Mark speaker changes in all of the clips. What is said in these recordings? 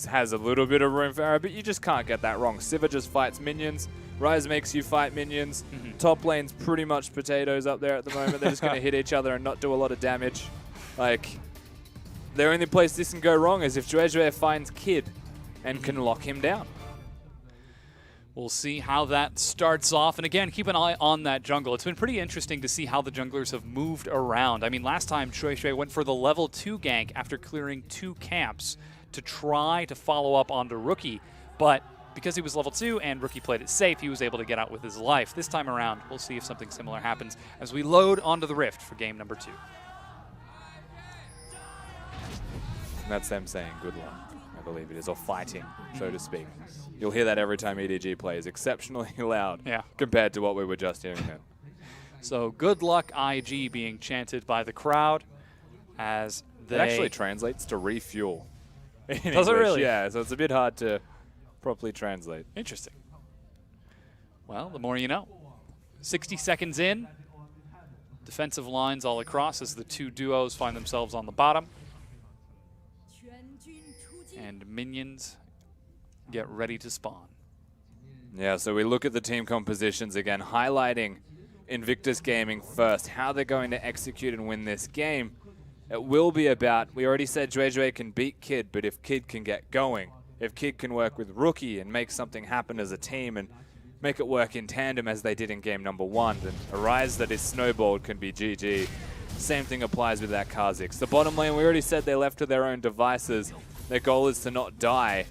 Speaker 1: has a little bit of room for error, but you just can't get that wrong. Sivir just fights minions. Ryze makes you fight minions. Top lane's pretty much potatoes up there at the moment. They're just going to hit each other and not do a lot of damage. Like, the only place this can go wrong is if Juejue finds Kid and can lock him down.
Speaker 2: We'll see how that starts off. And again, keep an eye on that jungle. It's been pretty interesting to see how the junglers have moved around. I mean, last time Juejue went for the level 2 gank after clearing 2 camps to try to follow up onto Rookie. But because he was level 2 and Rookie played it safe, he was able to get out with his life. This time around, we'll see if something similar happens as we load onto the Rift for game number 2.
Speaker 1: And that's them saying good luck, I believe it is, or fighting, so to speak. You'll hear that every time EDG plays, exceptionally loud compared to what we were just hearing then.
Speaker 2: So good luck IG being chanted by the crowd as they...
Speaker 1: It actually translates to refuel.
Speaker 2: Does it really?
Speaker 1: Yeah, so it's a bit hard to properly translate.
Speaker 2: Interesting. Well, the more you know. 60 seconds in. Defensive lines all across as the two duos find themselves on the bottom. And minions get ready to spawn.
Speaker 1: Yeah, so we look at the team compositions again, highlighting Invictus Gaming first, how they're going to execute and win this game. It will be about, we already said Juejue can beat Kid, but if Kid can get going, if Kid can work with Rookie and make something happen as a team and make it work in tandem as they did in game number 1, then a Rise that is snowballed can be GG. Same thing applies with that Kha'Zix. The bottom lane, we already said they're left to their own devices. Their goal is to not die.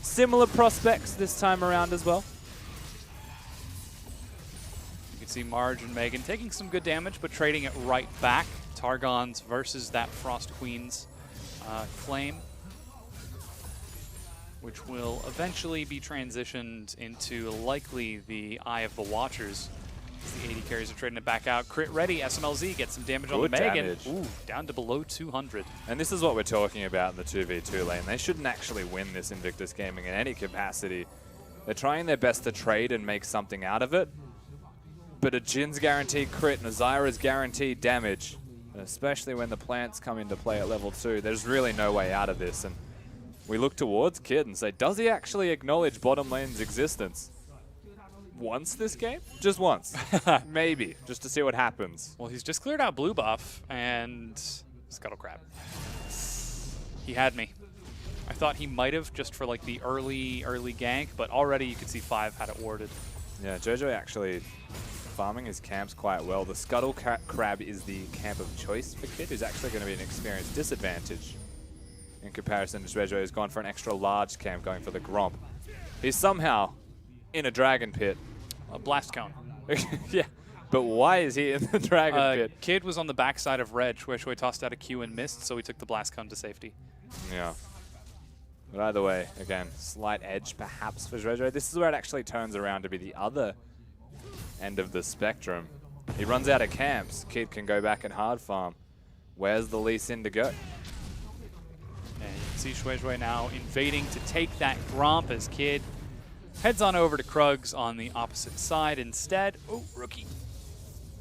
Speaker 1: Similar prospects this time around as well.
Speaker 2: You can see Marge and Megan taking some good damage, but trading it right back. Targon's versus that Frost Queen's Flame, which will eventually be transitioned into likely the Eye of the Watchers. The 80 carries are trading it back out. Crit ready, SMLZ gets some damage on the Megan. Ooh, down to below 200.
Speaker 1: And this is what we're talking about in the 2v2 lane. They shouldn't actually win this Invictus Gaming in any capacity. They're trying their best to trade and make something out of it. But a Jin's guaranteed crit and a Zyra's guaranteed damage, and especially when the plants come into play at level 2, there's really no way out of this. And we look towards Kid and say, does he actually acknowledge bottom lane's existence? Once this game? Just once. Maybe, just to see what happens.
Speaker 2: Well, he's just cleared out blue buff and Scuttle Crab. He had me. I thought he might have just for like the early gank, but already you could see 5 had it warded.
Speaker 1: Yeah, Jojo actually farming his camps quite well. The Scuttle Crab is the camp of choice for Kid, who's actually going to be an experience disadvantage in comparison to Jojo, who's gone for an extra large camp going for the Gromp. He's somehow in a dragon pit.
Speaker 2: A blast cone.
Speaker 1: Yeah, but why is he in the dragon pit?
Speaker 2: Kid was on the backside of Red. Shui tossed out a Q and missed, so he took the blast cone to safety.
Speaker 1: Yeah. But either way, again, slight edge perhaps for Jojo. This is where it actually turns around to be the other end of the spectrum. He runs out of camps. Kid can go back and hard farm. Where's the Lee Sin to go?
Speaker 2: And you can see Shui now invading to take that Gromp as Kid heads on over to Krugs on the opposite side instead. Oh, Rookie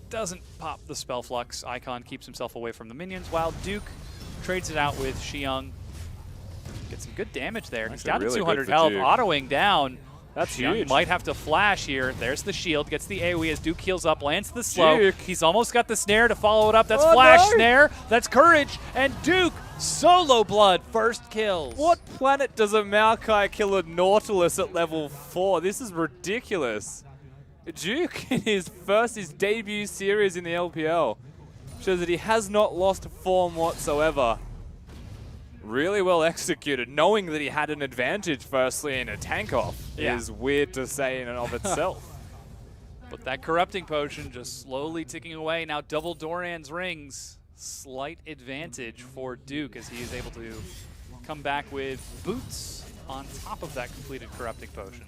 Speaker 2: doesn't pop the Spell Flux. Icon keeps himself away from the minions, while Duke trades it out with Xiang. Gets some good damage there. He's down to 200 health, autoing down.
Speaker 1: That's
Speaker 2: Xiang
Speaker 1: huge.
Speaker 2: might have to flash here. There's the shield, gets the AoE as Duke heals up, lands the slow.
Speaker 1: Duke.
Speaker 2: He's almost got the snare to follow it up. That's flash snare, that's courage, and Duke solo blood, first kills.
Speaker 1: What planet does a Maokai kill a Nautilus at level 4? This is ridiculous. Duke in his debut series in the LPL shows that he has not lost form whatsoever. Really well executed, knowing that he had an advantage firstly in a tank off is weird to say in and of itself.
Speaker 2: But that corrupting potion just slowly ticking away. Now double Doran's rings. Slight advantage for Duke as he is able to come back with boots on top of that completed corrupting potion.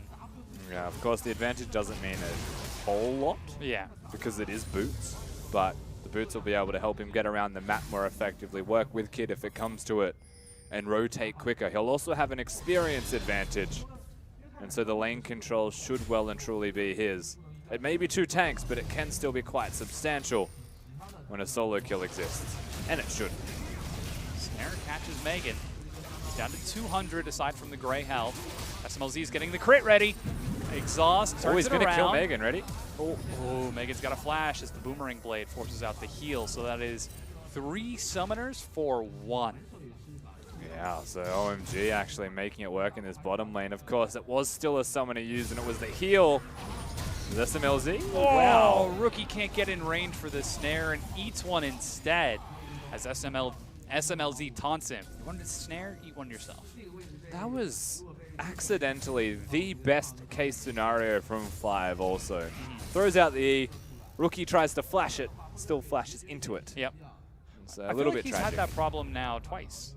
Speaker 1: Yeah, of course the advantage doesn't mean a whole lot.
Speaker 2: Yeah.
Speaker 1: Because it is boots, but the boots will be able to help him get around the map more effectively, work with Kid if it comes to it, and rotate quicker. He'll also have an experience advantage, and so the lane control should well and truly be his. It may be 2 tanks, but it can still be quite substantial when a solo kill exists, and it should.
Speaker 2: Snare catches Megan. Down to 200 aside from the gray health. SMLZ is getting the crit ready. Exhaust turns
Speaker 1: he's
Speaker 2: it
Speaker 1: going to
Speaker 2: around.
Speaker 1: kill Megan. Ready?
Speaker 2: Oh, Megan's got a flash as the Boomerang Blade forces out the heal. So that is 3 summoners for 1.
Speaker 1: Yeah, so OMG actually making it work in this bottom lane. Of course, it was still a summoner used, and it was the heal. Is SMLZ?
Speaker 2: Oh, wow. Rookie can't get in range for the snare and eats one instead as SMLZ taunts him. You wanted a snare? Eat one yourself.
Speaker 1: That was accidentally the best case scenario from 5 also. Throws out the E. Rookie tries to flash it, still flashes into it.
Speaker 2: Yep.
Speaker 1: It's a little bit
Speaker 2: he's
Speaker 1: tragic.
Speaker 2: had that problem now twice.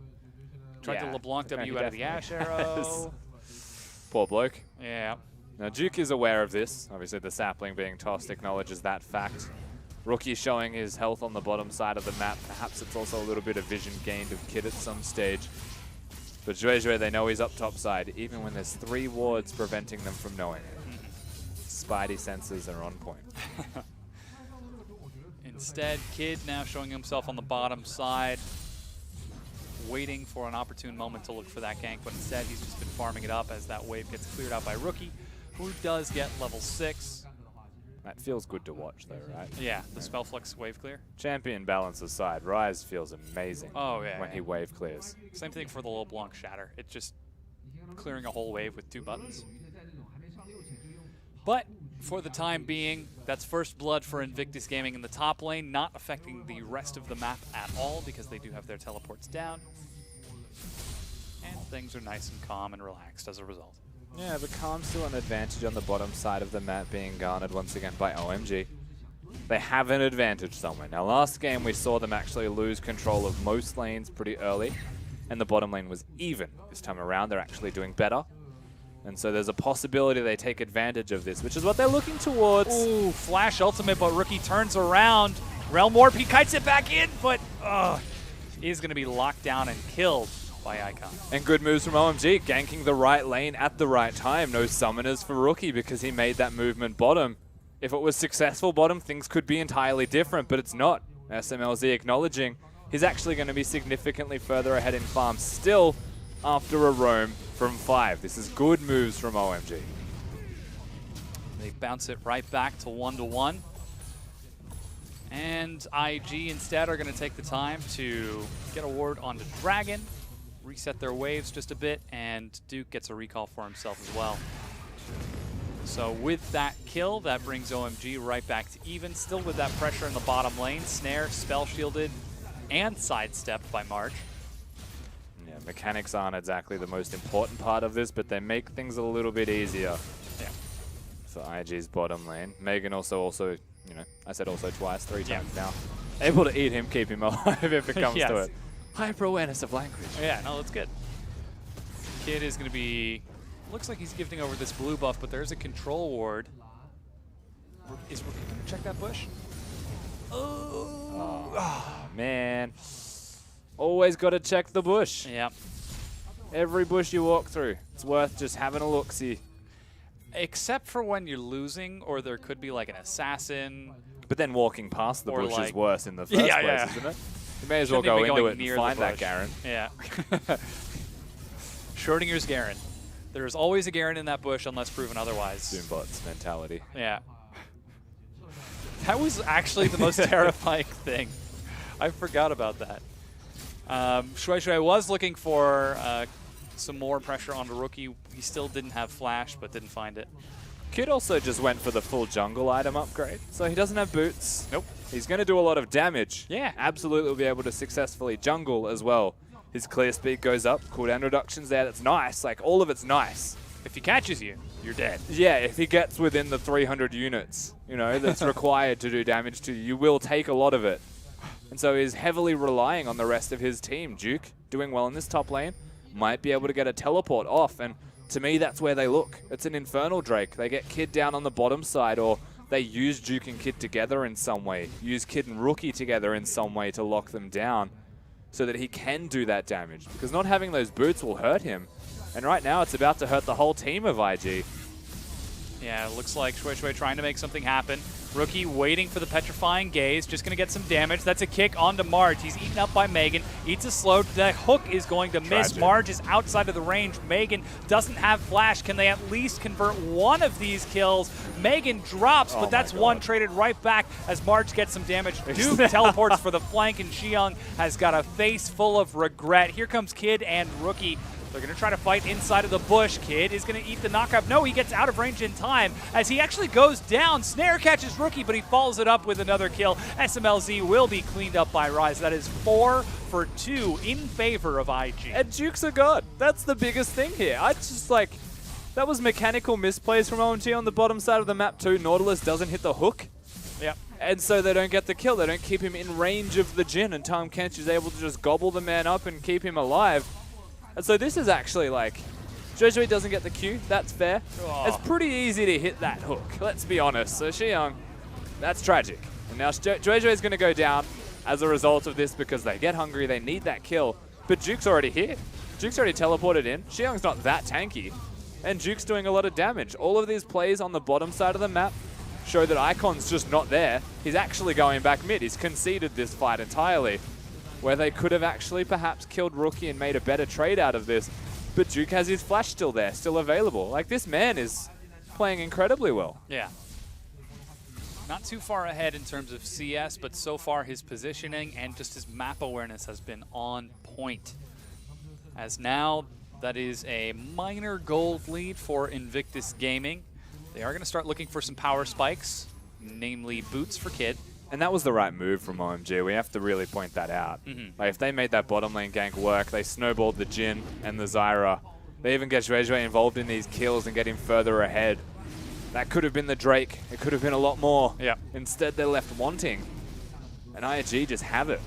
Speaker 2: Tried to LeBlanc W out of the Ash arrow.
Speaker 1: Poor bloke.
Speaker 2: Yeah.
Speaker 1: Now Duke is aware of this. Obviously the sapling being tossed acknowledges that fact. Rookie showing his health on the bottom side of the map. Perhaps it's also a little bit of vision gained of Kid at some stage. But Zhuezhui, they know he's up top side, even when there's 3 wards preventing them from knowing it. Spidey senses are on point.
Speaker 2: Instead, Kid now showing himself on the bottom side, waiting for an opportune moment to look for that gank, but instead he's just been farming it up as that wave gets cleared out by Rookie, who does get level 6.
Speaker 1: That feels good to watch though, right?
Speaker 2: Yeah, the Spellflux wave clear.
Speaker 1: Champion balance aside, Ryze feels amazing when he wave clears.
Speaker 2: Same thing for the LeBlanc Shatter. It's just clearing a whole wave with 2 buttons. But for the time being, that's first blood for Invictus Gaming in the top lane, not affecting the rest of the map at all because they do have their teleports down. And things are nice and calm and relaxed as a result.
Speaker 1: Yeah, but Calm's still an advantage on the bottom side of the map being garnered once again by OMG. They have an advantage somewhere. Now last game we saw them actually lose control of most lanes pretty early, and the bottom lane was even. This time around they're actually doing better. And so there's a possibility they take advantage of this, which is what they're looking towards.
Speaker 2: Ooh, flash ultimate, but Rookie turns around. Realm Warp, he kites it back in, but he's going to be locked down and killed by Icon.
Speaker 1: And good moves from OMG, ganking the right lane at the right time. No summoners for Rookie because he made that movement bottom. If it was successful bottom, things could be entirely different, but it's not. SMLZ acknowledging he's actually going to be significantly further ahead in farm still after a roam from 5. This is good moves from OMG.
Speaker 2: They bounce it right back to 1-1. And IG instead are going to take the time to get a ward onto Dragon, reset their waves just a bit, and Duke gets a recall for himself as well. So with that kill, that brings OMG right back to even, still with that pressure in the bottom lane. Snare, spell shielded, and sidestepped by March.
Speaker 1: Yeah, mechanics aren't exactly the most important part of this, but they make things a little bit easier.
Speaker 2: Yeah.
Speaker 1: For IG's bottom lane. Megan also, you know, I said also twice, 3 times now. Able to eat him, keep him alive if it comes to it. Hyper-awareness of language.
Speaker 2: Yeah, no, that's good. Kid is going to be... Looks like he's gifting over this blue buff, but there's a control ward. Is Rookie going to check that bush?
Speaker 1: Oh, man. Always got to check the bush.
Speaker 2: Yeah.
Speaker 1: Every bush you walk through, it's worth just having a look-see.
Speaker 2: Except for when you're losing, or there could be like an assassin.
Speaker 1: But then walking past the bush
Speaker 2: like,
Speaker 1: is worse in the first place, isn't it? You may as well go into it and find that Garen.
Speaker 2: Yeah. Schrodinger's Garen. There's always a Garen in that bush unless proven otherwise.
Speaker 1: Doombots mentality.
Speaker 2: Yeah. That was actually the most terrifying thing. I forgot about that. Shui was looking for some more pressure on the Rookie. He still didn't have flash, but didn't find it.
Speaker 1: Kid also just went for the full jungle item upgrade, so he doesn't have boots.
Speaker 2: Nope.
Speaker 1: He's going to do a lot of damage.
Speaker 2: Yeah.
Speaker 1: Absolutely will be able to successfully jungle as well. His clear speed goes up, cooldown reductions there, that's nice, like all of it's nice.
Speaker 2: If he catches you, you're dead.
Speaker 1: Yeah, if he gets within the 300 units, you know, that's required to do damage to you, you will take a lot of it. And so he's heavily relying on the rest of his team. Duke, doing well in this top lane, might be able to get a teleport off, and to me that's where they look. It's an Infernal Drake. They get Kid down on the bottom side, or they use Duke and Kid together in some way, use Kid and Rookie together in some way to lock them down so that he can do that damage. Because not having those boots will hurt him. And right now it's about to hurt the whole team of IG.
Speaker 2: Yeah, it looks like Shui trying to make something happen. Rookie waiting for the petrifying gaze, just going to get some damage. That's a kick onto Marge. He's eaten up by Megan. Eats a slow. The hook is going to miss.
Speaker 1: Tragic.
Speaker 2: Marge is outside of the range. Megan doesn't have flash. Can they at least convert one of these kills? Megan drops, but that's one traded right back as Marge gets some damage. Duke teleports for the flank, and Xiong has got a face full of regret. Here comes Kid and Rookie. They're going to try to fight inside of the bush. Kid is going to eat the knockup. No, he gets out of range in time as he actually goes down. Snare catches Rookie, but he follows it up with another kill. SMLZ will be cleaned up by Rise. That is 4 for 2 in favor of IG.
Speaker 1: And Duke's a god. That's the biggest thing here. I just like, that was mechanical misplays from OMG on the bottom side of the map too. Nautilus doesn't hit the hook.
Speaker 2: Yep.
Speaker 1: And so they don't get the kill. They don't keep him in range of the Jhin, and Tom Kench is able to just gobble the man up and keep him alive. And so this is actually like, Jojo doesn't get the Q, that's fair.
Speaker 2: Oh.
Speaker 1: It's pretty easy to hit that hook, let's be honest. So Xiong, that's tragic. And now Jojo is going to go down as a result of this because they get hungry, they need that kill. But Duke's already here. Duke's already teleported in. Xiong's not that tanky. And Duke's doing a lot of damage. All of these plays on the bottom side of the map show that Icon's just not there. He's actually going back mid. He's conceded this fight entirely, where they could have actually perhaps killed Rookie and made a better trade out of this. But Duke has his flash still there, still available. Like, this man is playing incredibly well.
Speaker 2: Yeah. Not too far ahead in terms of CS, but so far his positioning and just his map awareness has been on point. As now, that is a minor gold lead for Invictus Gaming. They are going to start looking for some power spikes, namely boots for Kid.
Speaker 1: And that was the right move from OMG. We have to really point that out. Like, if they made that bottom lane gank work, they snowballed the Jhin and the Zyra. They even get Jojo involved in these kills and get him further ahead. That could have been the Drake. It could have been a lot more.
Speaker 2: Yeah.
Speaker 1: Instead, they're left wanting. And IG just have it.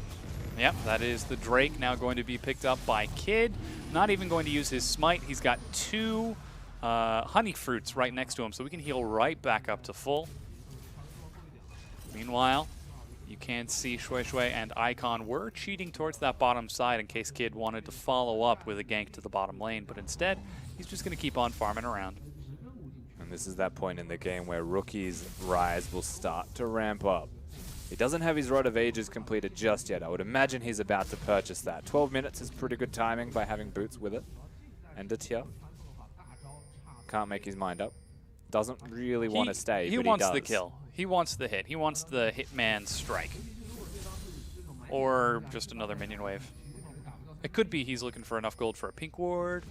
Speaker 2: Yep, that is the Drake now going to be picked up by Kid. Not even going to use his smite. He's got 2 honey fruits right next to him, so we can heal right back up to full. Meanwhile, you can see Shui and Icon were cheating towards that bottom side in case Kid wanted to follow up with a gank to the bottom lane, but instead, he's just going to keep on farming around.
Speaker 1: And this is that point in the game where Rookie's rise will start to ramp up. He doesn't have his Rod of Ages completed just yet. I would imagine he's about to purchase that. 12 minutes is pretty good timing by having boots with it. And a tier. Can't make his mind up. Doesn't really want to stay,
Speaker 2: He
Speaker 1: but
Speaker 2: wants
Speaker 1: he does.
Speaker 2: the kill. He wants the hit. He wants the Hitman strike. Or just another minion wave. It could be he's looking for enough gold for a pink ward,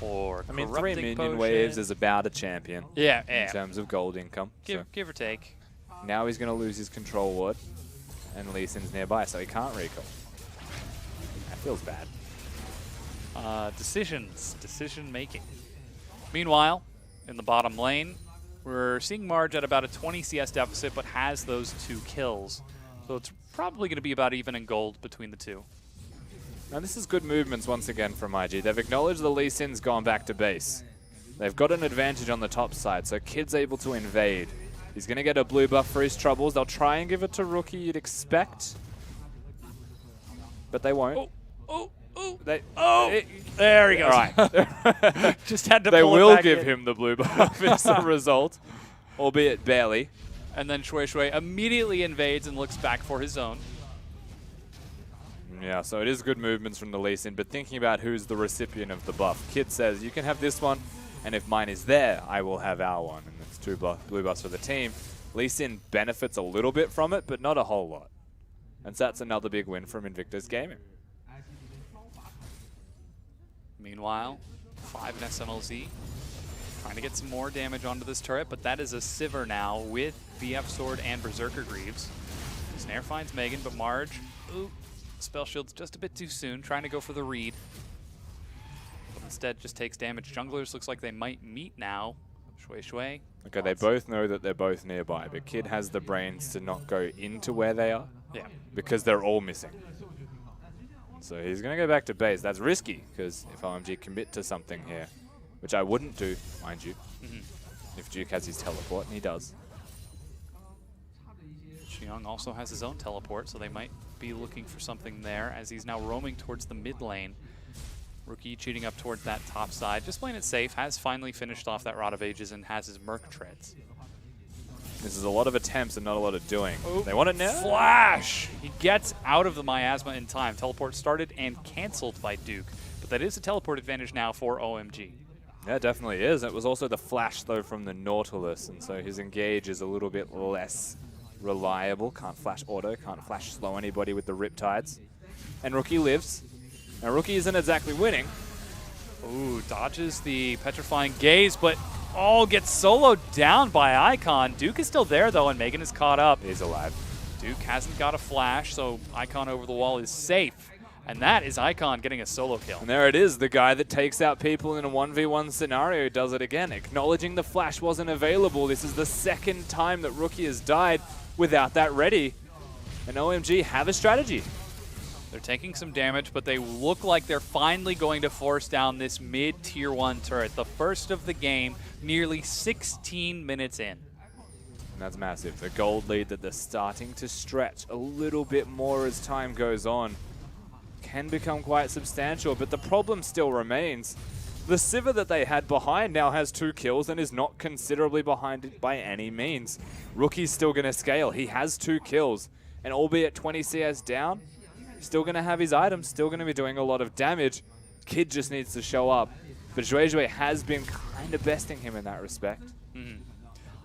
Speaker 2: or
Speaker 1: I mean, 3
Speaker 2: corrupting
Speaker 1: minion
Speaker 2: potion.
Speaker 1: waves is about a champion.
Speaker 2: Yeah,
Speaker 1: In terms of gold income. So
Speaker 2: Give or take.
Speaker 1: now he's going to lose his control ward, and Lee Sin's nearby, so he can't recall. That feels bad.
Speaker 2: Decision making. Meanwhile, in the bottom lane, we're seeing Marge at about a 20 CS deficit, but has those 2 kills. So it's probably going to be about even in gold between the two.
Speaker 1: Now this is good movements once again from IG. They've acknowledged the Lee Sin's gone back to base. They've got an advantage on the top side, so Kid's able to invade. He's going to get a blue buff for his troubles. They'll try and give it to Rookie, you'd expect. But they won't.
Speaker 2: There he goes.
Speaker 1: Right.
Speaker 2: Just had to
Speaker 1: They
Speaker 2: pull it
Speaker 1: will
Speaker 2: back
Speaker 1: give
Speaker 2: in.
Speaker 1: him the blue buff as a result, albeit barely.
Speaker 2: And then Shui immediately invades and looks back for his own.
Speaker 1: Yeah, so it is good movements from the Lee Sin, but thinking about who's the recipient of the buff. Kid says, you can have this one, and if mine is there, I will have our one. And it's 2 blue buffs for the team. Lee Sin benefits a little bit from it, but not a whole lot. And so that's another big win from Invictus Gaming.
Speaker 2: Meanwhile, 5 in SMLZ. Trying to get some more damage onto this turret, but that is a Sivir now with BF Sword and Berserker Greaves. Snare finds Megan, but Marge, Spell Shield's just a bit too soon, trying to go for the read. But instead just takes damage. Junglers looks like they might meet now. Shui.
Speaker 1: Okay, they both know that they're both nearby, but Kid has the brains to not go into where they are.
Speaker 2: Yeah.
Speaker 1: Because they're all missing. So he's going to go back to base. That's risky, because if OMG commit to something here, which I wouldn't do, mind you, if Duke has his teleport, and he does.
Speaker 2: Xiong also has his own teleport, so they might be looking for something there as he's now roaming towards the mid lane. Rookie cheating up towards that top side, just playing it safe, has finally finished off that Rod of Ages and has his Merc treads.
Speaker 1: This is a lot of attempts and not a lot of doing. Oh, they want it now?
Speaker 2: Flash! He gets out of the miasma in time. Teleport started and canceled by Duke, but that is a teleport advantage now for OMG.
Speaker 1: Yeah, it definitely is. It was also the flash, though, from the Nautilus, and so his engage is a little bit less reliable. Can't flash auto, can't flash slow anybody with the Riptides. And Rookie lives. Now, Rookie isn't exactly winning.
Speaker 2: Ooh, dodges the Petrifying Gaze, but gets soloed down by Icon. Duke is still there, though, and Megan is caught up.
Speaker 1: He's alive.
Speaker 2: Duke hasn't got a flash, so Icon over the wall is safe. And that is Icon getting a solo kill.
Speaker 1: And there it is, the guy that takes out people in a 1v1 scenario does it again. Acknowledging the flash wasn't available. This is the second time that Rookie has died without that ready. And OMG have a strategy.
Speaker 2: They're taking some damage, but they look like they're finally going to force down this mid-tier 1 turret. The first of the game, nearly 16 minutes in.
Speaker 1: And that's massive. The gold lead that they're starting to stretch a little bit more as time goes on can become quite substantial, but the problem still remains. The Sivir that they had behind now has 2 kills and is not considerably behind it by any means. Rookie's still going to scale. He has 2 kills, and albeit 20 CS down, still going to have his items, still going to be doing a lot of damage. Kid just needs to show up. But Zhuezhui has been kind of besting him in that respect.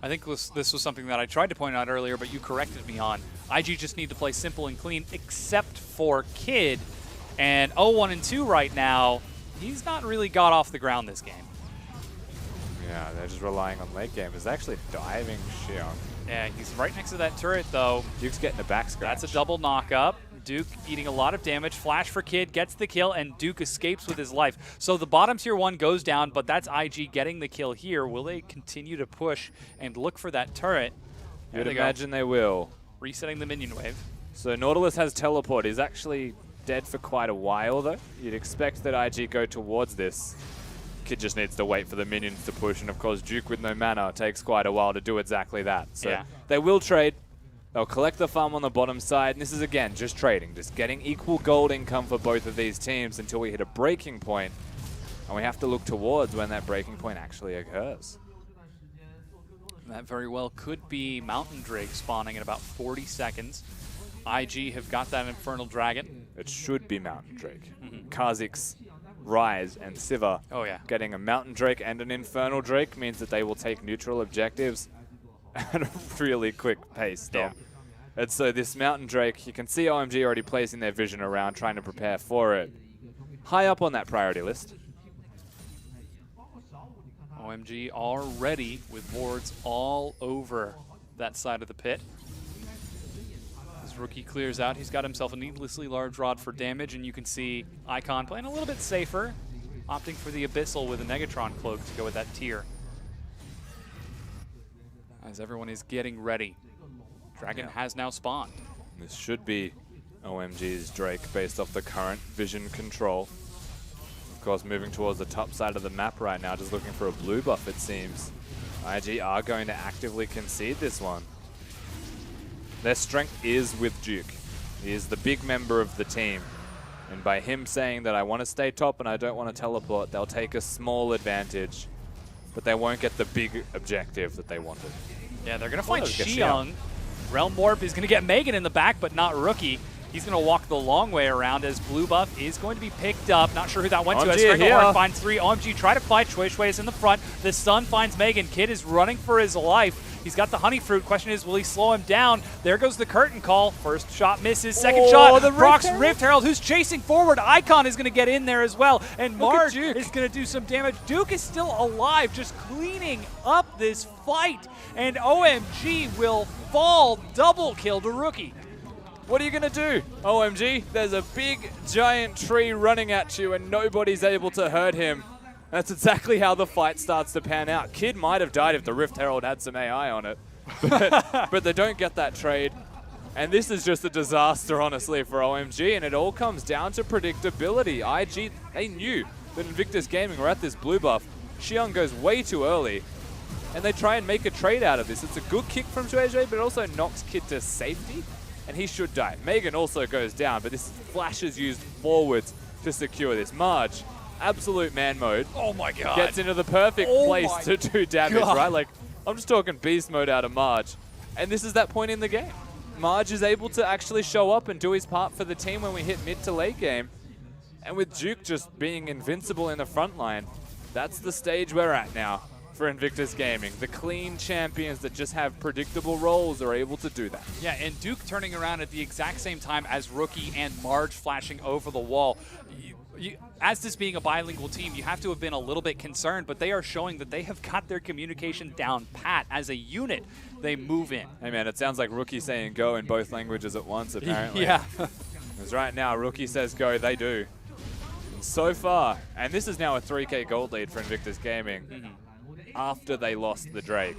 Speaker 2: I think this was something that I tried to point out earlier, but you corrected me on. IG just need to play simple and clean, except for Kid. And 0-1 and 2 right now, he's not really got off the ground this game.
Speaker 1: Yeah, they're just relying on late game. It's actually diving Xiong.
Speaker 2: Yeah, he's right next to that turret, though.
Speaker 1: Duke's getting a back scratch.
Speaker 2: That's a double knock-up. Duke eating a lot of damage. Flash for Kid, gets the kill, and Duke escapes with his life. So the bottom tier 1 goes down, but that's IG getting the kill here. Will they continue to push and look for that turret?
Speaker 1: You'd imagine they will.
Speaker 2: Resetting the minion wave.
Speaker 1: So Nautilus has teleport. He's actually dead for quite a while, though. You'd expect that IG go towards this. Kid just needs to wait for the minions to push, and of course Duke with no mana takes quite a while to do exactly that. So they will trade. They'll collect the farm on the bottom side, and this is, again, just trading, just getting equal gold income for both of these teams until we hit a breaking point, and we have to look towards when that breaking point actually occurs.
Speaker 2: That very well could be Mountain Drake spawning in about 40 seconds. IG have got that Infernal Dragon.
Speaker 1: It should be Mountain Drake. Kha'Zix, Rise, and Sivir getting a Mountain Drake and an Infernal Drake means that they will take neutral objectives at a really quick pace. And so this Mountain Drake, you can see OMG already placing their vision around, trying to prepare for it. High up on that priority list.
Speaker 2: OMG already with wards all over that side of the pit. As Rookie clears out, he's got himself a needlessly large rod for damage, and you can see Icon playing a little bit safer, opting for the Abyssal with a Negatron cloak to go with that tier. As everyone is getting ready. Dragon has now spawned.
Speaker 1: This should be OMG's Drake based off the current vision control. Of course, moving towards the top side of the map right now, just looking for a blue buff, it seems. IG are going to actively concede this one. Their strength is with Duke. He is the big member of the team. And by him saying that I want to stay top and I don't want to teleport, they'll take a small advantage. But they won't get the big objective that they wanted.
Speaker 2: Yeah, they're going to find Xiong. Realm Warp is going to get Megan in the back, but not Rookie. He's going to walk the long way around as blue buff is going to be picked up. Not sure who that went to. As Strangleheart finds 3. OMG try to fight. Shui is in the front. The Sun finds Megan. Kid is running for his life. He's got the honey fruit. Question is, will he slow him down? There goes the curtain call. First shot misses. Second shot. Brock's Rift Herald, who's chasing forward. Icon is going to get in there as well. And Marge is going to do some damage. Duke is still alive, just cleaning up this fight. And OMG will fall. Double kill to Rookie.
Speaker 1: What are you going to do, OMG? There's a big, giant tree running at you and nobody's able to hurt him. That's exactly how the fight starts to pan out. Kid might have died if the Rift Herald had some AI on it, but they don't get that trade. And this is just a disaster, honestly, for OMG, and it all comes down to predictability. IG, they knew that Invictus Gaming were at this blue buff. Xiong goes way too early, and they try and make a trade out of this. It's a good kick from Zhuezhui, but it also knocks Kid to safety, and he should die. Megan also goes down, but this Flash is used forwards to secure this. Marge absolute man mode.
Speaker 2: Oh my god.
Speaker 1: Gets into the perfect place to do damage,
Speaker 2: God.
Speaker 1: right? Like, I'm just talking beast mode out of Marge. And this is that point in the game. Marge is able to actually show up and do his part for the team when we hit mid to late game. And with Duke just being invincible in the front line, that's the stage we're at now for Invictus Gaming. The clean champions that just have predictable roles are able to do that.
Speaker 2: Yeah, and Duke turning around at the exact same time as Rookie and Marge flashing over the wall. As this being a bilingual team, you have to have been a little bit concerned, but they are showing that they have got their communication down pat. As a unit, they move in.
Speaker 1: Hey man, it sounds like Rookie saying go in both languages at once, apparently.
Speaker 2: Yeah.
Speaker 1: Because right now, Rookie says go, they do. So far, and this is now a 3K gold lead for Invictus Gaming after they lost the Drake.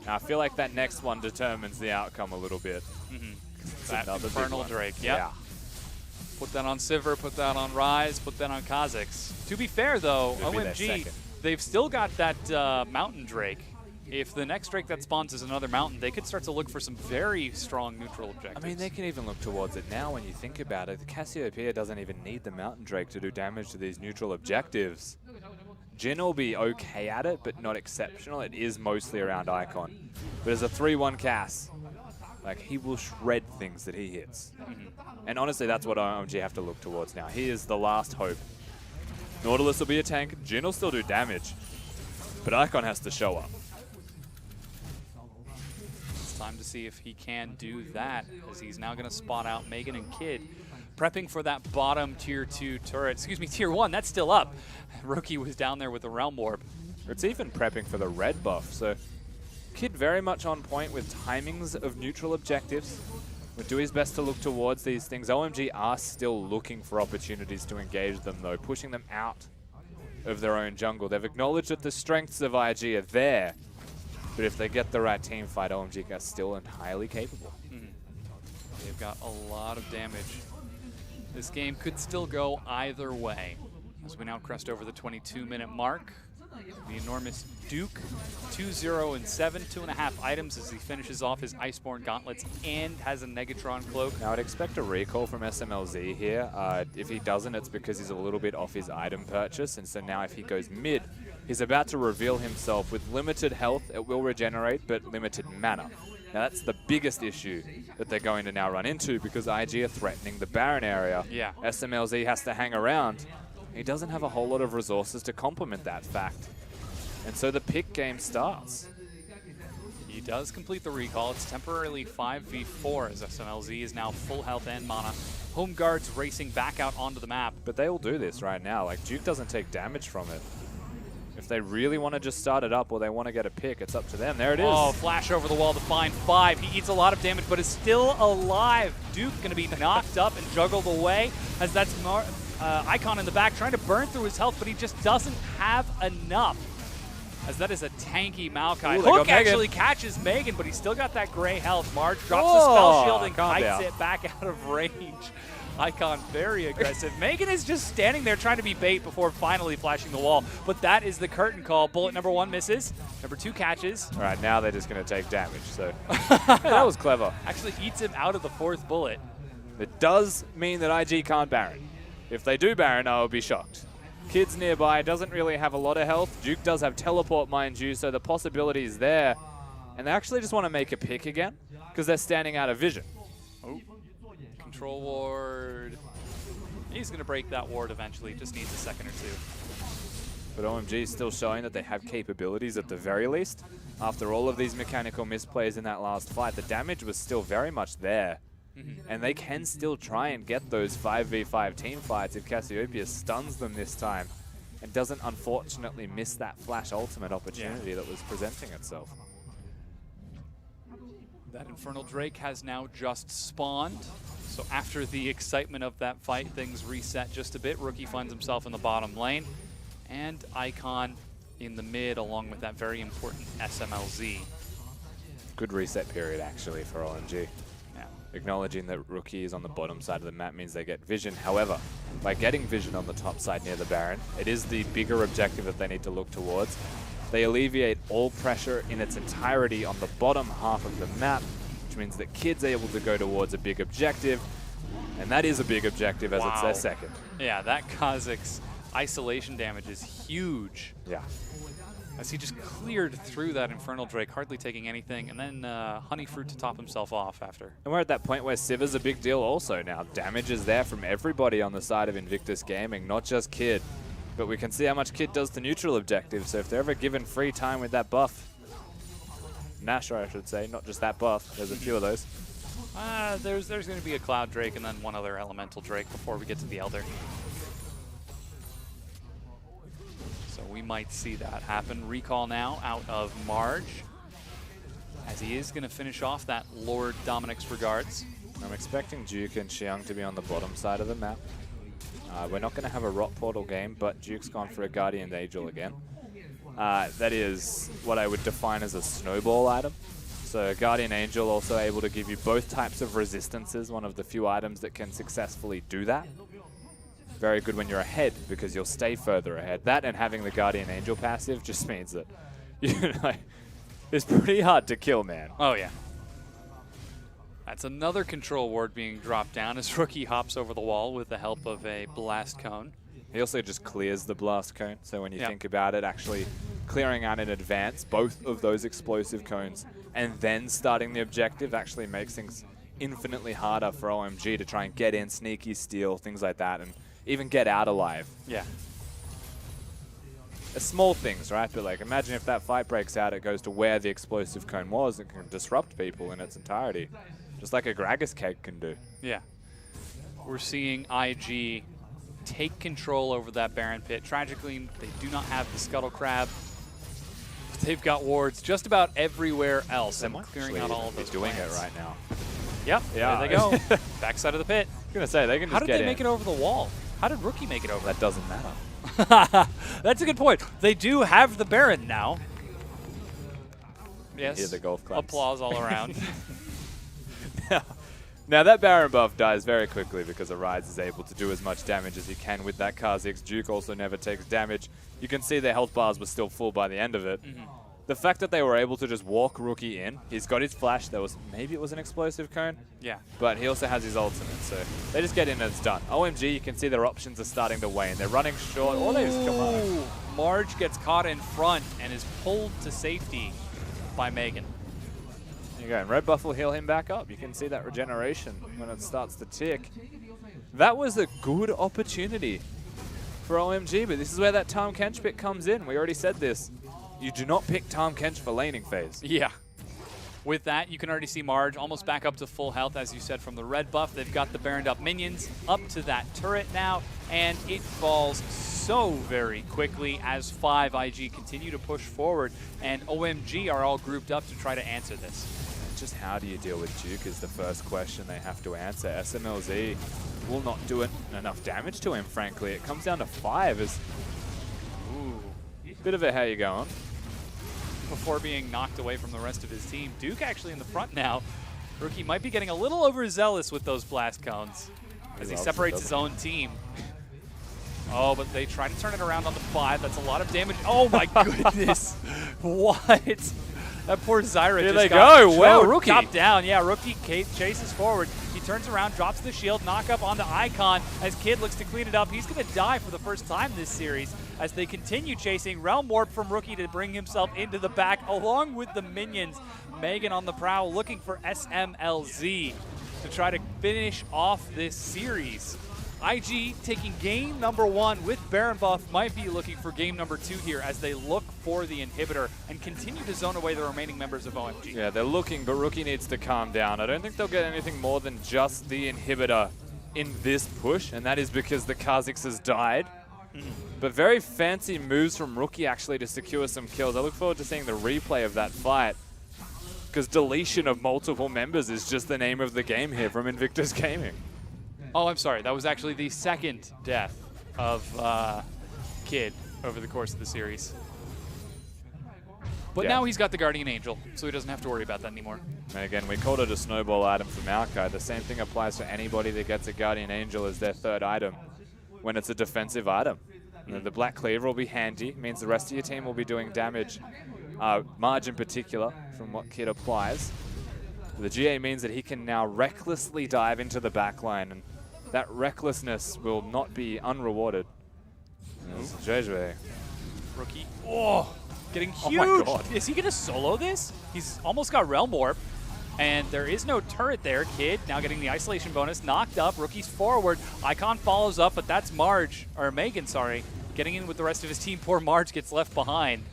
Speaker 1: Now, I feel like that next one determines the outcome a little bit.
Speaker 2: That Infernal Drake, yeah. Put that on Sivir, put that on Rise, put that on Kha'Zix. To be fair, though, OMG, they've still got that Mountain Drake. If the next Drake that spawns is another Mountain, they could start to look for some very strong neutral objectives.
Speaker 1: I mean, they can even look towards it now when you think about it. The Cassiopeia doesn't even need the Mountain Drake to do damage to these neutral objectives. Jhin will be okay at it, but not exceptional. It is mostly around Icon. But as a 3-1 Cass, like, he will shred things that he hits. And honestly, that's what OMG have to look towards now. He is the last hope. Nautilus will be a tank. Jhin will still do damage. But Icon has to show up.
Speaker 2: It's time to see if he can do that, as he's now going to spot out Megan and Kid, prepping for that bottom tier 2 turret. Excuse me, tier 1, that's still up. Rookie was down there with the Realm Orb.
Speaker 1: It's even prepping for the red buff, so Kid very much on point with timings of neutral objectives. Would do his best to look towards these things. OMG are still looking for opportunities to engage them, though, pushing them out of their own jungle. They've acknowledged that the strengths of IG are there, but if they get the right team fight, OMG are still entirely capable.
Speaker 2: They've got a lot of damage. This game could still go either way. As we now crest over the 22-minute mark, the enormous Duke, 2-0-7, 2.5 items as he finishes off his Iceborne gauntlets and has a Negatron cloak.
Speaker 1: Now I'd expect a recall from SMLZ here. If he doesn't, it's because he's a little bit off his item purchase, and so now if he goes mid, he's about to reveal himself with limited health. It will regenerate, but limited mana. Now that's the biggest issue that they're going to now run into, because IG are threatening the Baron area.
Speaker 2: Yeah.
Speaker 1: SMLZ has to hang around. He doesn't have a whole lot of resources to complement that fact. And so the pick game starts.
Speaker 2: He does complete the recall. It's temporarily 5v4 as SMLZ is now full health and mana. Home guards racing back out onto the map.
Speaker 1: But they all do this right now. Like, Duke doesn't take damage from it. If they really want to just start it up or they want to get a pick, it's up to them. There it is.
Speaker 2: Oh, flash over the wall to find 5. He eats a lot of damage, but is still alive. Duke going to be knocked up and juggled away as that's Icon in the back trying to burn through his health, but he just doesn't have enough. As that is a tanky Maokai. Hook actually catches Megan, but he's still got that gray health. Marge drops the spell shield and kites it back out of range. Icon very aggressive. Megan is just standing there trying to be bait before finally flashing the wall. But that is the curtain call. Bullet number 1 misses. Number 2 catches.
Speaker 1: All right, now they're just going to take damage. So that was clever.
Speaker 2: Actually eats him out of the 4th bullet.
Speaker 1: It does mean that IG can't Baron. If they do Baron, I will be shocked. Kid's nearby, doesn't really have a lot of health. Duke does have teleport, mind you, so the possibility is there. And they actually just want to make a pick again, because they're standing out of vision.
Speaker 2: Oh. Control ward. He's going to break that ward eventually. Just needs a second or 2.
Speaker 1: But OMG is still showing that they have capabilities at the very least. After all of these mechanical misplays in that last fight, the damage was still very much there. And they can still try and get those 5v5 team fights if Cassiopeia stuns them this time and doesn't unfortunately miss that flash ultimate opportunity that was presenting itself.
Speaker 2: That Infernal Drake has now just spawned. So after the excitement of that fight, things reset just a bit. Rookie finds himself in the bottom lane. And Icon in the mid along with that very important SMLZ.
Speaker 1: Good reset period actually for OMG. Acknowledging that Rookie is on the bottom side of the map means they get vision. However, by getting vision on the top side near the Baron, it is the bigger objective that they need to look towards. They alleviate all pressure in its entirety on the bottom half of the map, which means that Kid's able to go towards a big objective, and that is a big objective as it's their second.
Speaker 2: Yeah, that Kha'Zix isolation damage is huge.
Speaker 1: Yeah.
Speaker 2: As he just cleared through that Infernal Drake, hardly taking anything, and then Honey Fruit to top himself off after.
Speaker 1: And we're at that point where Civ is a big deal also now. Damage is there from everybody on the side of Invictus Gaming, not just Kid. But we can see how much Kid does to neutral objectives, so if they're ever given free time with that buff, Nashor I should say, not just that buff, there's a few of those.
Speaker 2: There's going to be a Cloud Drake and then one other Elemental Drake before we get to the Elder. So we might see that happen. Recall now out of Marge, as he is going to finish off that Lord Dominic's regards.
Speaker 1: I'm expecting Duke and Xiang to be on the bottom side of the map. We're not going to have a Rot Portal game, but Duke's gone for a Guardian Angel again. That is what I would define as a snowball item. So Guardian Angel also able to give you both types of resistances, one of the few items that can successfully do that. Very good when you're ahead, because you'll stay further ahead. That and having the Guardian Angel passive just means that it's pretty hard to kill, man.
Speaker 2: Oh, yeah. That's another control ward being dropped down as Rookie hops over the wall with the help of a Blast Cone.
Speaker 1: He also just clears the Blast Cone, so when you think about it, actually clearing out in advance both of those explosive cones and then starting the objective actually makes things infinitely harder for OMG to try and get in, sneaky, steal, things like that, and even get out alive.
Speaker 2: Yeah.
Speaker 1: It's small things, right? But like, imagine if that fight breaks out, it goes to where the explosive cone was, it can disrupt people in its entirety. Just like a Gragas keg can do.
Speaker 2: Yeah. We're seeing IG take control over that Baron Pit. Tragically, they do not have the Scuttle Crab. But they've got wards just about everywhere else.
Speaker 1: They
Speaker 2: And
Speaker 1: might
Speaker 2: clearing out all of those
Speaker 1: doing
Speaker 2: plants.
Speaker 1: it right now.
Speaker 2: Yep,
Speaker 1: Yeah.
Speaker 2: there they go. Backside of the pit.
Speaker 1: I was going to say, they can just
Speaker 2: How did
Speaker 1: get
Speaker 2: they
Speaker 1: in.
Speaker 2: make it over the wall? How did Rookie make it over?
Speaker 1: That doesn't matter.
Speaker 2: That's a good point. They do have the Baron now. Yes.
Speaker 1: Hear the golf claps.
Speaker 2: Applause all around.
Speaker 1: Now that Baron buff dies very quickly because Arise is able to do as much damage as he can with that Kha'Zix. Duke also never takes damage. You can see their health bars were still full by the end of it. The fact that they were able to just walk Rookie in, he's got his flash, maybe it was an explosive cone,
Speaker 2: Yeah.
Speaker 1: but he also has his ultimate, so they just get in and it's done. OMG, you can see their options are starting to wane. They're running short. All they just come on.
Speaker 2: Marge gets caught in front and is pulled to safety by Megan.
Speaker 1: There you go, and red buff will heal him back up. You can see that regeneration when it starts to tick. That was a good opportunity for OMG, but this is where that Tahm Kench pick comes in. We already said this. You do not pick Tahm Kench for laning phase.
Speaker 2: Yeah. With that, you can already see Marge almost back up to full health, as you said, from the red buff. They've got the Baroned up minions up to that turret now, and it falls so very quickly as 5 IG continue to push forward, and OMG are all grouped up to try to answer this.
Speaker 1: Just how do you deal with Duke is the first question they have to answer. SMLZ will not do enough damage to him, frankly. It comes down to 5 as... Ooh. Bit of a how you going.
Speaker 2: Before being knocked away from the rest of his team. Duke actually in the front now. Rookie might be getting a little overzealous with those blast cones as he separates his own team. Oh, but they try to turn it around on the 5. That's a lot of damage. Oh my goodness. What? That poor Zyra
Speaker 1: Here
Speaker 2: just
Speaker 1: they
Speaker 2: got
Speaker 1: go. Well, Rookie.
Speaker 2: chopped down. Yeah, Rookie chases forward. He turns around, drops the shield, knock up onto Icon as Kid looks to clean it up. He's going to die for the first time this series as they continue chasing. Realm Warp from Rookie to bring himself into the back along with the minions. Megan on the prowl looking for SMLZ to try to finish off this series. IG taking game number 1 with Baron buff, might be looking for game number 2 here as they look for the inhibitor and continue to zone away the remaining members of OMG.
Speaker 1: Yeah, they're looking, but Rookie needs to calm down. I don't think they'll get anything more than just the inhibitor in this push, and that is because the Kha'Zix has died. But very fancy moves from Rookie actually to secure some kills. I look forward to seeing the replay of that fight, because deletion of multiple members is just the name of the game here from Invictus Gaming.
Speaker 2: Oh, I'm sorry. That was actually the second death of Kid over the course of the series. But now he's got the Guardian Angel, so he doesn't have to worry about that anymore.
Speaker 1: And again, we called it a snowball item for Maokai. The same thing applies to anybody that gets a Guardian Angel as their 3rd item when it's a defensive item. The Black Cleaver will be handy. It means the rest of your team will be doing damage. Marge in particular, from what Kid applies. The GA means that he can now recklessly dive into the backline, and that recklessness will not be unrewarded. JJ.
Speaker 2: Rookie. Oh, getting
Speaker 1: Oh
Speaker 2: huge.
Speaker 1: my God.
Speaker 2: Is he going to solo this? He's almost got Realm Warp. And there is no turret there. Kid now getting the isolation bonus. Knocked up. Rookie's forward. Icon follows up, but that's Megan, sorry. Getting in with the rest of his team. Poor Marge gets left behind.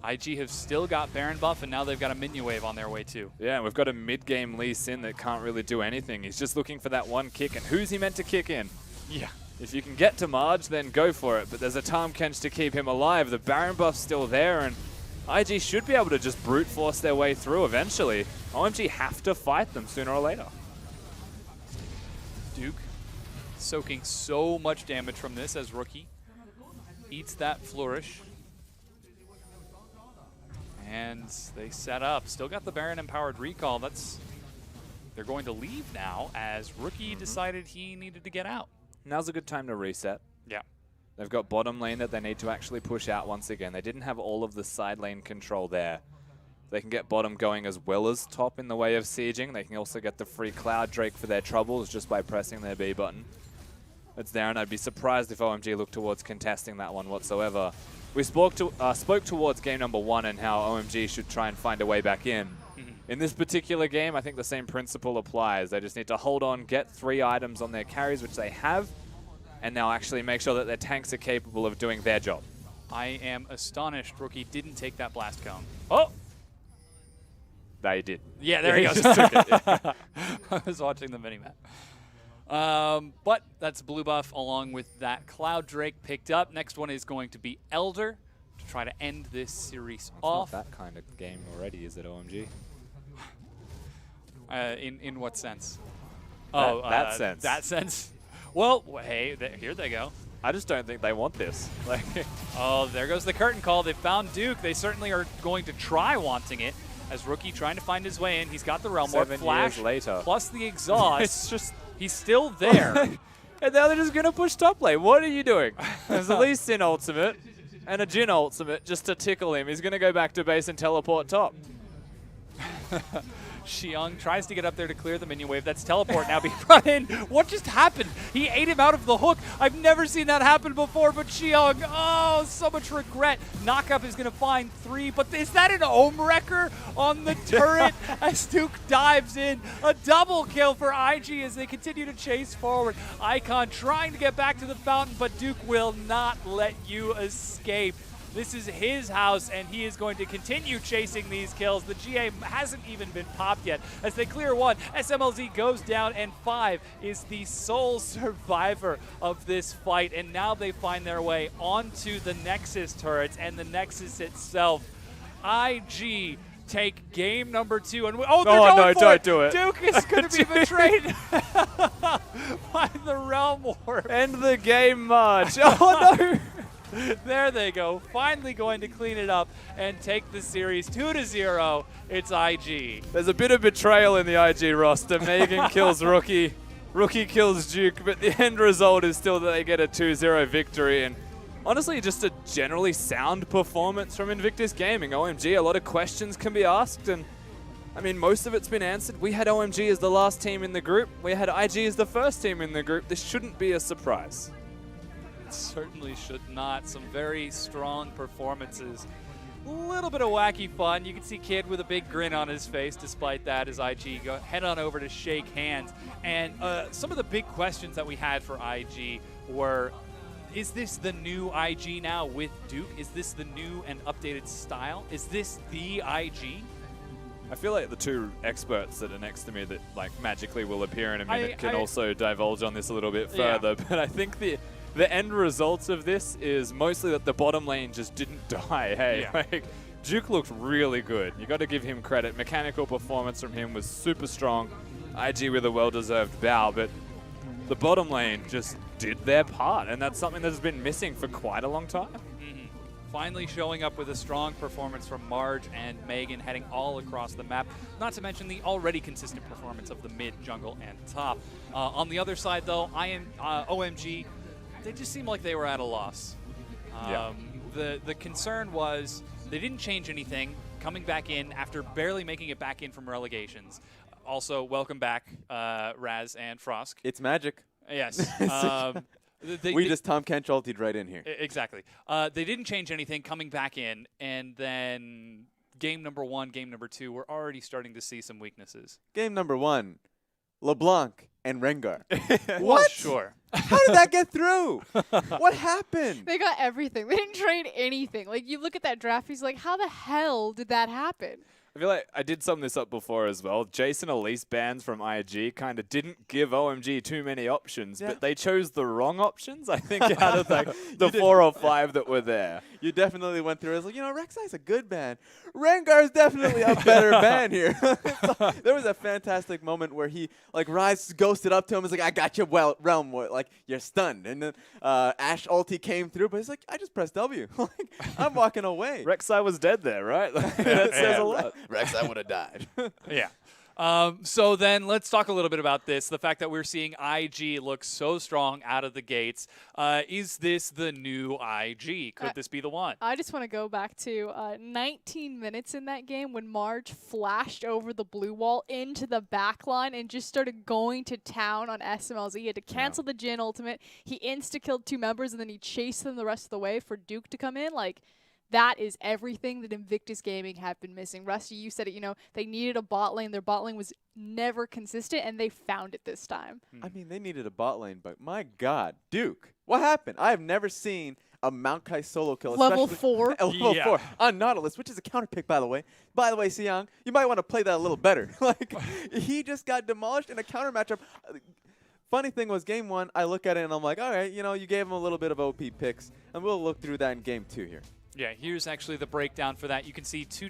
Speaker 2: IG have still got Baron buff, and now they've got a minion wave on their way too.
Speaker 1: Yeah, and we've got a mid-game Lee Sin that can't really do anything. He's just looking for that one kick, and who's he meant to kick in?
Speaker 2: Yeah.
Speaker 1: If you can get to Marge, then go for it. But there's a Tahm Kench to keep him alive. The Baron buff's still there, and IG should be able to just brute force their way through eventually. OMG have to fight them sooner or later.
Speaker 2: Duke soaking so much damage from this as Rookie eats that flourish. And they set up. Still got the Baron empowered recall. They're going to leave now as Rookie decided he needed to get out.
Speaker 1: Now's a good time to reset.
Speaker 2: Yeah.
Speaker 1: They've got bottom lane that they need to actually push out once again. They didn't have all of the side lane control there. They can get bottom going as well as top in the way of sieging. They can also get the free Cloud Drake for their troubles just by pressing their B button. It's there, and I'd be surprised if OMG looked towards contesting that one whatsoever. We spoke towards game number 1 and how OMG should try and find a way back in. In this particular game, I think the same principle applies. They just need to hold on, get 3 items on their carries, which they have, and now actually make sure that their tanks are capable of doing their job.
Speaker 2: I am astonished Rookie didn't take that blast cone.
Speaker 1: Oh! They did.
Speaker 2: Yeah, there he goes.
Speaker 1: Just took it, yeah.
Speaker 2: I was watching the minimap. But that's blue buff along with that Cloud Drake picked up. Next one is going to be Elder to try to end this series off.
Speaker 1: Not that kind of game already, is it, OMG?
Speaker 2: In what sense?
Speaker 1: That sense.
Speaker 2: That sense. Well, hey, here they go.
Speaker 1: I just don't think they want this. Like,
Speaker 2: oh, there goes the curtain call. They found Duke. They certainly are going to try wanting it. As Rookie trying to find his way in. He's got the Realm Warp.
Speaker 1: 7
Speaker 2: Flash
Speaker 1: years later.
Speaker 2: plus the exhaust.
Speaker 1: It's just...
Speaker 2: He's still there.
Speaker 1: And now they're just going to push top lane. What are you doing? There's a Lee Sin ultimate and a Jhin ultimate just to tickle him. He's going to go back to base and teleport top.
Speaker 2: Xiong tries to get up there to clear the minion wave. That's teleport now being brought in. What just happened? He ate him out of the hook. I've never seen that happen before, but Xiong, oh, so much regret. Knockup is going to find 3, but is that an Ohm Wrecker on the turret as Duke dives in? A double kill for IG as they continue to chase forward. Icon trying to get back to the fountain, but Duke will not let you escape. This is his house, and he is going to continue chasing these kills. The GA hasn't even been popped yet. As they clear 1, SMLZ goes down, and 5 is the sole survivor of this fight. And now they find their way onto the Nexus turrets and the Nexus itself. IG take game number 2. And oh, they're going
Speaker 1: no,
Speaker 2: for
Speaker 1: don't
Speaker 2: it.
Speaker 1: do it.
Speaker 2: Duke is going to be betrayed by the Realm Warp.
Speaker 1: End the game, Marge. Oh, no.
Speaker 2: There they go, finally going to clean it up and take the series 2-0. It's IG.
Speaker 1: There's a bit of betrayal in the IG roster. Megan kills Rookie. Rookie kills Duke, but the end result is still that they get a 2-0 victory. And honestly, just a generally sound performance from Invictus Gaming. OMG, a lot of questions can be asked, and I mean, most of it's been answered. We had OMG as the last team in the group. We had IG as the first team in the group. This shouldn't be a surprise.
Speaker 2: Certainly should not. Some very strong performances. A little bit of wacky fun. You can see Kid with a big grin on his face despite that as IG head on over to shake hands. And some of the big questions that we had for IG were, is this the new IG now with Duke? Is this the new and updated style? Is this the IG?
Speaker 1: I feel like the 2 experts that are next to me that like magically will appear in a minute can also divulge on this a little bit further. Yeah. But I think the end result of this is mostly that the bottom lane just didn't die. Hey,
Speaker 2: yeah.
Speaker 1: Like, Duke looked really good. You got to give him credit. Mechanical performance from him was super strong. IG with a well-deserved bow, but the bottom lane just did their part, and that's something that's been missing for quite a long time.
Speaker 2: Finally showing up with a strong performance from Marge and Megan, heading all across the map. Not to mention the already consistent performance of the mid, jungle, and top. On the other side, though, OMG. They just seemed like they were at a loss. The concern was they didn't change anything, coming back in after barely making it back in from relegations. Also, welcome back, Raz and Frosk.
Speaker 3: It's magic.
Speaker 2: Yes.
Speaker 3: We just Tom Kench ultied right in here.
Speaker 2: Exactly. They didn't change anything coming back in, and then game number 1, game number 2, we're already starting to see some weaknesses.
Speaker 3: Game number 1, LeBlanc and Rengar.
Speaker 2: Well, sure.
Speaker 3: How did that get through? What happened?
Speaker 4: They got everything. They didn't trade anything. Like, you look at that draft, he's like, how the hell did that happen?
Speaker 1: I feel like I did sum this up before as well. Jason Elise bans from IG kind of didn't give OMG too many options, but they chose the wrong options, I think, out of like the 4 or 5 that were there.
Speaker 3: You definitely went through it. It's like, Rek'Sai's a good ban. Rengar's definitely a better ban here. There was a fantastic moment where he, like, Ryze ghosted up to him. He's like, I got you, Realm. Like, you're stunned. And then Ashe ulti came through, but he's like, I just pressed W. Like, I'm walking away.
Speaker 1: Rek'Sai was dead there, right? Like, that says a lot.
Speaker 3: Rek'Sai would have died.
Speaker 2: Yeah. So then let's talk a little bit about this. The fact that we're seeing IG look so strong out of the gates. Is this the new IG? Could this be the one?
Speaker 4: I just want to go back to 19 minutes in that game when Marge flashed over the blue wall into the back line and just started going to town on SMLZ. He had to cancel the Jhin ultimate. He insta-killed 2 members, and then he chased them the rest of the way for Duke to come in. Like, that is everything that Invictus Gaming have been missing. Rusty, you said it, they needed a bot lane. Their bot lane was never consistent, and they found it this time.
Speaker 3: I mean, they needed a bot lane, but my God, Duke, what happened? I have never seen a Maokai solo kill.
Speaker 4: Level 4.
Speaker 3: Level 4 on Nautilus, which is a counter pick, by the way. By the way, Siang, you might want to play that a little better. Like, he just got demolished in a counter matchup. Funny thing was, game 1, I look at it, and I'm like, all right, you gave him a little bit of OP picks, and we'll look through that in game 2 here.
Speaker 2: Yeah, here's actually the breakdown for that. You can see 2